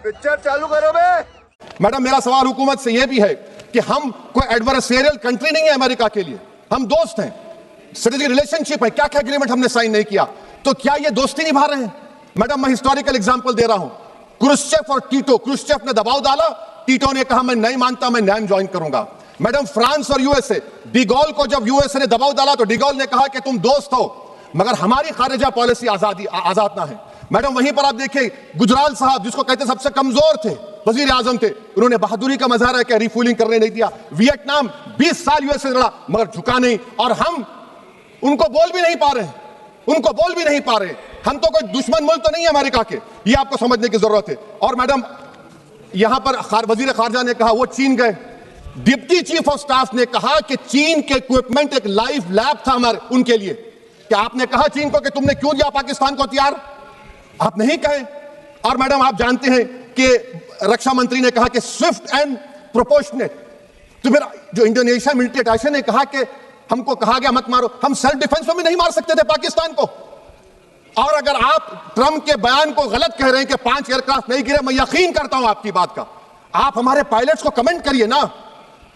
Picture चालू करो बे। Madam, मेरा सवाल हुकूमत से यह भी है कि हम कोई एडवर्सेरियल कंट्री नहीं है अमेरिका के लिए, हम दोस्त हैं, स्ट्रेटेजिक रिलेशनशिप है। क्या क्या एग्रीमेंट हमने साइन नहीं किया, तो क्या ये दोस्ती निभा रहे हैं? मैडम, मैं हिस्टोरिकल एग्जांपल दे रहा हूं, क्रुश्चेव और टीटो। क्रुश्चेव ने दबाव डाला, टीटो ने कहा मैं नहीं मानता, मैं नैम ज्वाइन करूंगा। मैडम, फ्रांस और यूएसए, डिगोल को जब यूएसए ने दबाव डाला तो डिगोल ने कहा कि तुम दोस्त हो मगर हमारी खारिजा पॉलिसी आजाद ना है। मैडम, वहीं पर आप देखिए गुजराल साहब, जिसको कहते सबसे कमजोर थे, वजीर आजम थे, उन्होंने बहादुरी का मजारा किया, रिफूलिंग करने नहीं दिया। वियतनाम 20 साल यूएसए लड़ा मगर झुका नहीं, और हम उनको बोल भी नहीं पा रहे, उनको बोल भी नहीं पा रहे। हम तो कोई दुश्मन मुल्क तो नहीं है अमेरिका के, ये आपको समझने की जरूरत है। और मैडम, यहां पर वजीर खारजा ने कहा वो चीन गए, डिप्टी चीफ ऑफ स्टाफ ने कहा कि चीन के इक्विपमेंट एक लाइव लैब था हमारे उनके लिए। क्या आपने कहा चीन को कि तुमने क्यों दिया पाकिस्तान को हथियार? आप नहीं कहे। और मैडम, आप जानते हैं कि रक्षा मंत्री ने कहा कि स्विफ्ट एंड प्रोपोर्शनेट, तो फिर जो इंडोनेशिया मिलिट्री अटैचे ने कहा कि हमको कहा गया मत मारो, हम सेल्फ डिफेंस में भी नहीं मार सकते थे पाकिस्तान को। और अगर आप ट्रंप के बयान को गलत कह रहे हैं कि 5 एयरक्राफ्ट नहीं गिरे, मैं यकीन करता हूं आपकी बात का। आप हमारे पायलट्स को कमेंट करिए ना,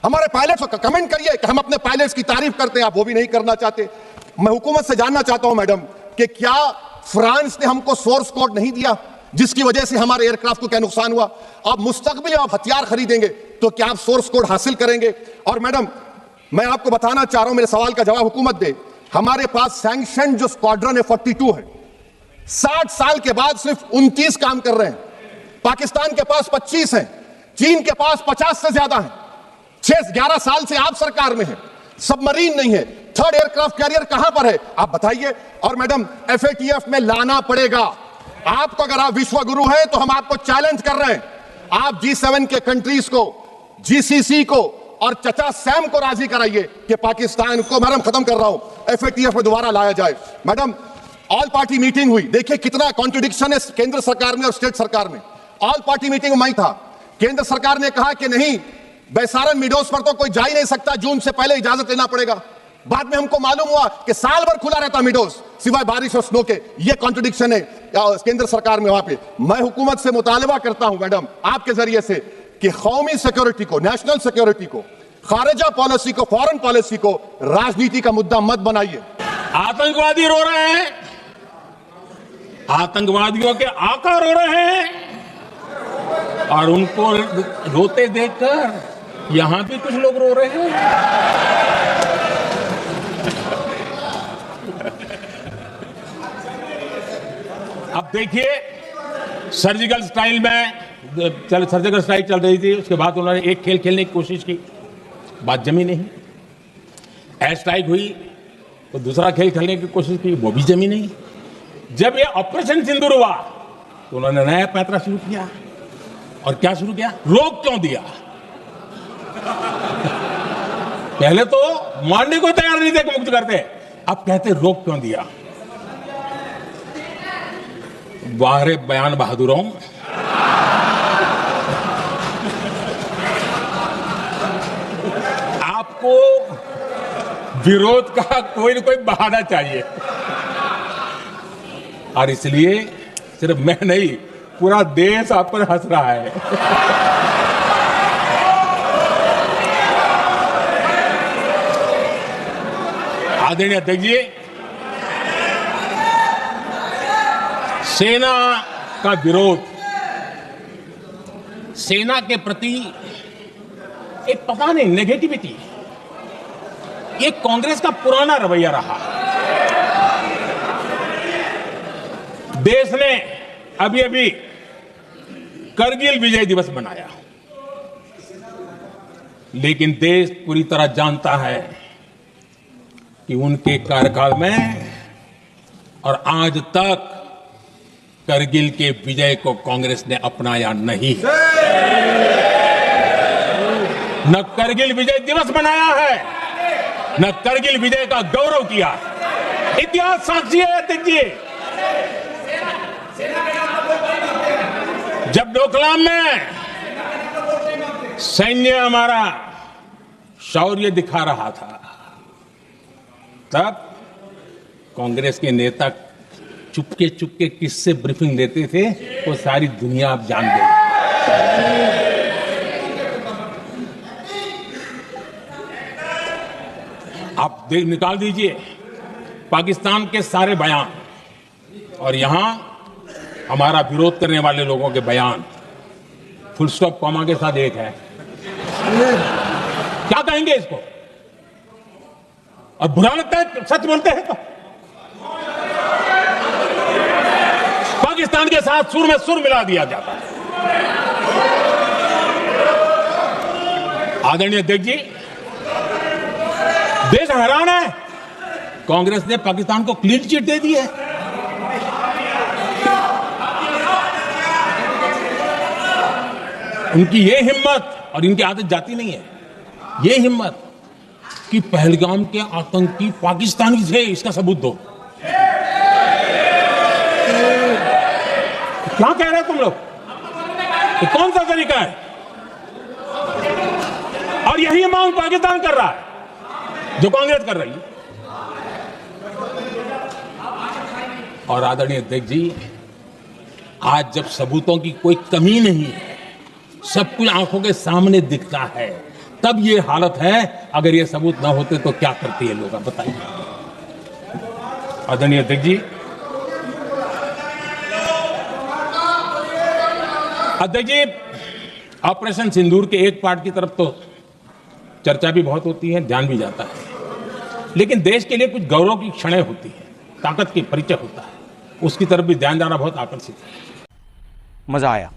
हमारे पायलट्स को कमेंट करिए कि हम अपने पायलट्स की तारीफ करते हैं, आप वो भी नहीं करना चाहते। मैं हुकूमत से जानना चाहता हूं मैडम कि क्या फ्रांस ने हमको सोर्स कोड नहीं दिया जिसकी वजह से हमारे एयरक्राफ्ट को क्या नुकसान हुआ? अब मुस्तकबिल में आप हथियार खरीदेंगे तो क्या आप सोर्स कोड हासिल करेंगे? और मैडम, मैं आपको बताना चाह रहा हूं, मेरे सवाल का जवाब हुकूमत दे। हमारे पास सैंक्शन जो स्क्वाड्रन है 42 है, 60 साल के बाद सिर्फ 29 काम कर रहे हैं। पाकिस्तान के पास 25 हैं, चीन के पास 50 से ज्यादा हैं। 11 साल से आप सरकार में हैं, सबमरीन नहीं है, थर्ड एयरक्राफ्ट कैरियर कहां पर है आप बताइए। और मैडम, FATF में लाना पड़ेगा आपको। अगर आप विश्व गुरु हैं तो हम आपको चैलेंज कर रहे हैं, आप G7 के कंट्रीज को, GCC को और चचा सैम को राजी कराइए कि पाकिस्तान को, मैडम खत्म कर रहा हूं, FATF में दोबारा लाया जाए। मैडम, ऑल पार्टी मीटिंग हुई, देखिए कितना कॉन्ट्रडिक्शन है केंद्र सरकार में और स्टेट सरकार में। ऑल पार्टी मीटिंग में था, केंद्र सरकार ने कहा कि नहीं, बैसारन मिडोस पर तो कोई जा ही नहीं सकता, जून से पहले इजाजत लेना पड़ेगा। बाद में हमको मालूम हुआ कि साल भर खुला रहता मिडोस सिवाय बारिश और स्नो के। ये कॉन्ट्रडिक्शन है केंद्र सरकार में वहां पे। मैं हुकूमत से मुतालबा करता हूं मैडम आपके जरिए से कि कौमी सिक्योरिटी को, नेशनल सिक्योरिटी को, खारिजा पॉलिसी को, फॉरेन पॉलिसी को राजनीति का मुद्दा मत बनाइए। आतंकवादी रो रहे हैं, आतंकवादियों के आका रो रहे हैं, और उनको रोते देखकर यहां भी कुछ लोग रो रहे हैं। अब देखिए, सर्जिकल स्ट्राइक चल रही थी, उसके बाद उन्होंने एक खेल खेलने की कोशिश की, बात जमी नहीं। एयर स्ट्राइक हुई तो दूसरा खेल खेलने की कोशिश की, वो भी जमी नहीं। जब ये ऑपरेशन सिंदूर हुआ तो उन्होंने नया पैंतरा शुरू किया। और क्या शुरू किया? रोक क्यों दिया? पहले तो मारने को तैयार नहीं थे कि मुक्त करते, अब कहते रोक क्यों दिया? वारे बयान बहादुरों, आपको विरोध का कोई न कोई बहाना चाहिए, और इसलिए सिर्फ मैं नहीं, पूरा देश आप पर हंस रहा है। आदरणीय अध्यक्ष जी, सेना का विरोध, सेना के प्रति एक पता नहीं नेगेटिविटी, ये कांग्रेस का पुराना रवैया रहा। देश ने अभी अभी करगिल विजय दिवस मनाया, लेकिन देश पूरी तरह जानता है कि उनके कार्यकाल में और आज तक करगिल के विजय को कांग्रेस ने अपनाया नहीं। न करगिल विजय दिवस मनाया है, न करगिल विजय का गौरव किया। इतिहास साक्षी है अध्यक्ष जी। जब डोकलाम में सैन्य हमारा शौर्य दिखा रहा था, तब कांग्रेस के नेता चुपके चुपके किससे ब्रीफिंग देते थे वो सारी दुनिया आप जान गई। आप देख निकाल दीजिए पाकिस्तान के सारे बयान और यहां हमारा विरोध करने वाले लोगों के बयान फुल स्टॉप कॉमा के साथ एक है। क्या कहेंगे इसको? और बुरा लगता है सच बोलते हैं तो। पाकिस्तान के साथ सुर में सुर मिला दिया जाता है। आदरणीय अध्यक्ष जी, देश हैरान है। कांग्रेस ने पाकिस्तान को क्लीन चिट दे दी है। उनकी ये हिम्मत, और इनकी आदत जाती नहीं है, ये हिम्मत कि पहलगाम के आतंकी पाकिस्तानी थे, इसका सबूत दो। क्या कह रहे हो तुम लोग? ये कौन सा तरीका है? और यही मांग पाकिस्तान कर रहा है जो कांग्रेस कर रही है। और आदरणीय अध्यक्ष जी, आज जब सबूतों की कोई कमी नहीं है, सब कुछ आंखों के सामने दिखता है, तब ये हालत है। अगर ये सबूत ना होते तो क्या करती है लोग, आप बताइए। आदरणीय अध्यक्ष जी, ऑपरेशन सिंदूर के एक पार्ट की तरफ तो चर्चा भी बहुत होती है, ध्यान भी जाता है, लेकिन देश के लिए कुछ गौरव की क्षणें होती है, ताकत की परिचय होता है, उसकी तरफ भी ध्यान जाना बहुत आकर्षित है। मजा आया।